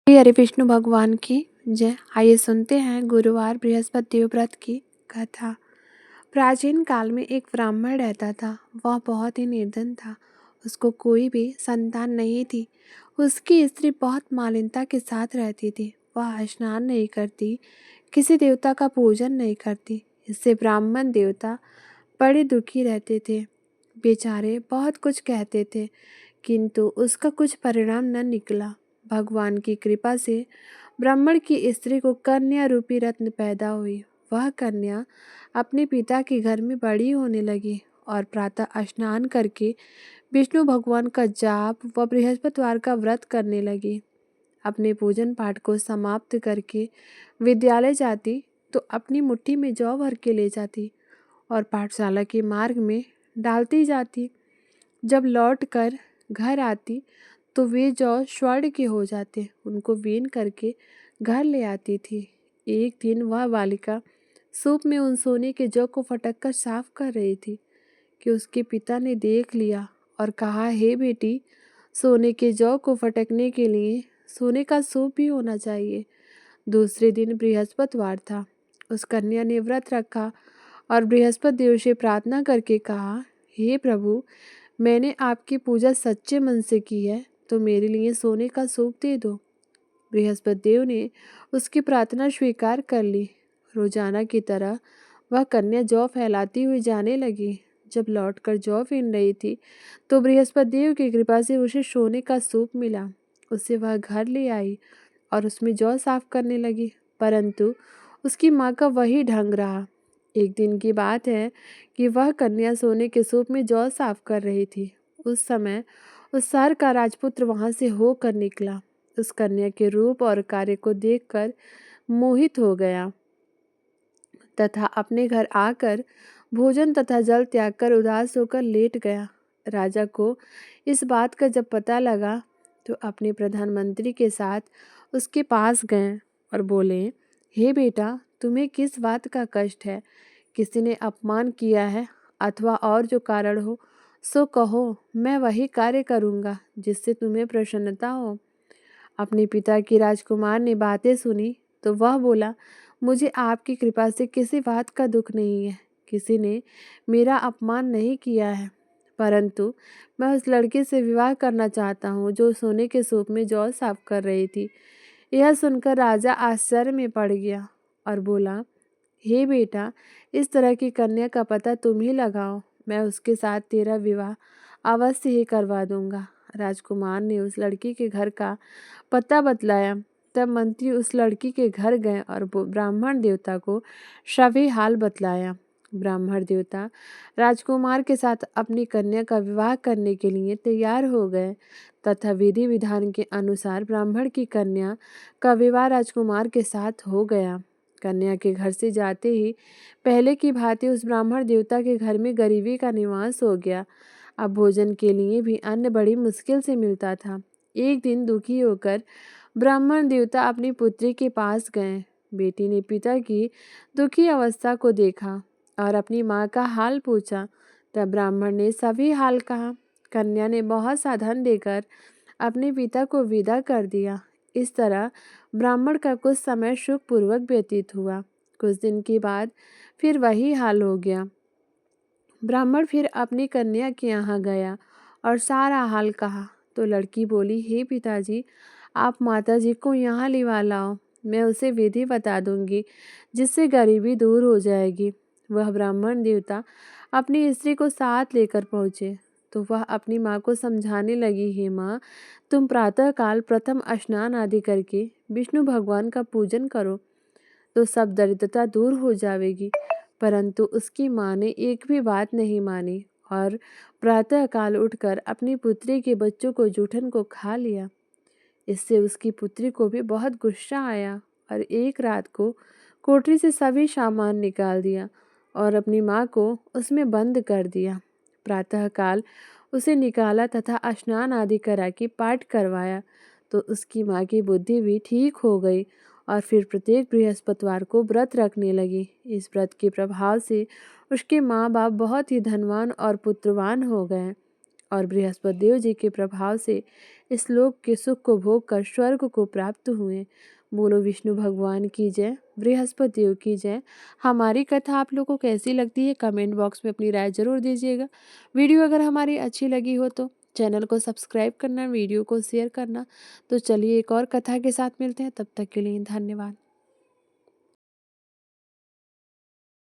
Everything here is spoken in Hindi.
श्री हरि विष्णु भगवान की जय। आइए सुनते हैं गुरुवार बृहस्पति देव व्रत की कथा। प्राचीन काल में एक ब्राह्मण रहता था। वह बहुत ही निर्धन था। उसको कोई भी संतान नहीं थी। उसकी स्त्री बहुत मालिनता के साथ रहती थी। वह स्नान नहीं करती, किसी देवता का पूजन नहीं करती। इससे ब्राह्मण देवता बड़े दुखी रहते थे। बेचारे बहुत कुछ कहते थे, किंतु उसका कुछ परिणाम न निकला। भगवान की कृपा से ब्राह्मण की स्त्री को कन्या रूपी रत्न पैदा हुई। वह कन्या अपने पिता के घर में बड़ी होने लगी और प्रातः स्नान करके विष्णु भगवान का जाप व बृहस्पतिवार का व्रत करने लगी। अपने पूजन पाठ को समाप्त करके विद्यालय जाती तो अपनी मुट्ठी में जौ भर के ले जाती और पाठशाला के मार्ग में डालती जाती। जब लौट कर घर आती तो वे जौ स्वर्ण के हो जाते। उनको बीन करके घर ले आती थी। एक दिन वह बालिका सूप में उन सोने के जौ को फटक कर साफ कर रही थी कि उसके पिता ने देख लिया और कहा, हे बेटी, सोने के जौ को फटकने के लिए सोने का सूप भी होना चाहिए। दूसरे दिन बृहस्पतिवार था। उस कन्या ने व्रत रखा और बृहस्पति देव से प्रार्थना करके कहा, हे प्रभु, मैंने आपकी पूजा सच्चे मन से की है, तो मेरे लिए सोने का सूप दे दो। बृहस्पति देव ने उसकी प्रार्थना स्वीकार कर ली। रोजाना की तरह वह कन्या जौ फैलाती हुई जाने लगी। जब लौटकर जौ बीन रही थी तो बृहस्पति देव की कृपा से उसे सोने का सूप मिला। उसे वह घर ले आई और उसमें जौ साफ करने लगी, परंतु उसकी माँ का वही ढंग रहा। एक दिन की बात है कि वह कन्या सोने के सूप में जौ साफ कर रही थी। उस समय उस शहर का राजपुत्र वहां से होकर निकला। उस कन्या के रूप और कार्य को देखकर मोहित हो गया तथा अपने घर आकर भोजन तथा जल त्याग कर उदास होकर लेट गया। राजा को इस बात का जब पता लगा तो अपने प्रधानमंत्री के साथ उसके पास गए और बोले, हे बेटा, तुम्हें किस बात का कष्ट है? किसी ने अपमान किया है अथवा और जो कारण हो सो कहो, मैं वही कार्य करूँगा जिससे तुम्हें प्रसन्नता हो। अपने पिता की राजकुमार ने बातें सुनी तो वह बोला, मुझे आपकी कृपा से किसी बात का दुख नहीं है। किसी ने मेरा अपमान नहीं किया है, परंतु मैं उस लड़की से विवाह करना चाहता हूँ जो सोने के सूप में जौ साफ कर रही थी। यह सुनकर राजा आश्चर्य में पड़ गया और बोला, हे बेटा, इस तरह की कन्या का पता तुम ही लगाओ। मैं उसके साथ तेरा विवाह अवश्य ही करवा दूंगा। राजकुमार ने उस लड़की के घर का पता बतलाया। तब मंत्री उस लड़की के घर गए और ब्राह्मण देवता को सभी हाल बतलाया। ब्राह्मण देवता राजकुमार के साथ अपनी कन्या का विवाह करने के लिए तैयार हो गए तथा विधि विधान के अनुसार ब्राह्मण की कन्या का विवाह राजकुमार के साथ हो गया। कन्या के घर से जाते ही पहले की भांति उस ब्राह्मण देवता के घर में गरीबी का निवास हो गया। अब भोजन के लिए भी अन्न बड़ी मुश्किल से मिलता था। एक दिन दुखी होकर ब्राह्मण देवता अपनी पुत्री के पास गए। बेटी ने पिता की दुखी अवस्था को देखा और अपनी माँ का हाल पूछा। तब ब्राह्मण ने सभी हाल कहा। कन्या ने बहुत सा धन देकर अपने पिता को विदा कर दिया। इस तरह ब्राह्मण का कुछ समय सुखपूर्वक व्यतीत हुआ। कुछ दिन के बाद फिर वही हाल हो गया। ब्राह्मण फिर अपनी कन्या के यहाँ गया और सारा हाल कहा तो लड़की बोली, हे पिताजी, आप माताजी को यहाँ लिवा लाओ, मैं उसे विधि बता दूंगी जिससे गरीबी दूर हो जाएगी। वह ब्राह्मण देवता अपनी स्त्री को साथ लेकर पहुँचे तो वह अपनी माँ को समझाने लगी, हे माँ, तुम प्रातःकाल प्रथम स्नान आदि करके विष्णु भगवान का पूजन करो तो सब दरिद्रता दूर हो जाएगी। परंतु उसकी माँ ने एक भी बात नहीं मानी और प्रातःकाल उठकर अपनी पुत्री के बच्चों को जूठन को खा लिया। इससे उसकी पुत्री को भी बहुत गुस्सा आया और एक रात को कोठरी से सभी सामान निकाल दिया और अपनी माँ को उसमें बंद कर दिया। प्रातःकाल उसे निकाला तथा स्नान आदि करा के पाठ करवाया तो उसकी माँ की बुद्धि भी ठीक हो गई और फिर प्रत्येक बृहस्पतिवार को व्रत रखने लगी। इस व्रत के प्रभाव से उसके माँ बाप बहुत ही धनवान और पुत्रवान हो गए। और बृहस्पति देव जी के प्रभाव से इस लोक के सुख को भोग कर स्वर्ग को प्राप्त हुए। बोलो विष्णु भगवान की जय, बृहस्पति देव की जय। हमारी कथा आप लोगों को कैसी लगती है कमेंट बॉक्स में अपनी राय जरूर दीजिएगा। वीडियो अगर हमारी अच्छी लगी हो तो चैनल को सब्सक्राइब करना, वीडियो को शेयर करना। तो चलिए एक और कथा के साथ मिलते हैं, तब तक के लिए धन्यवाद।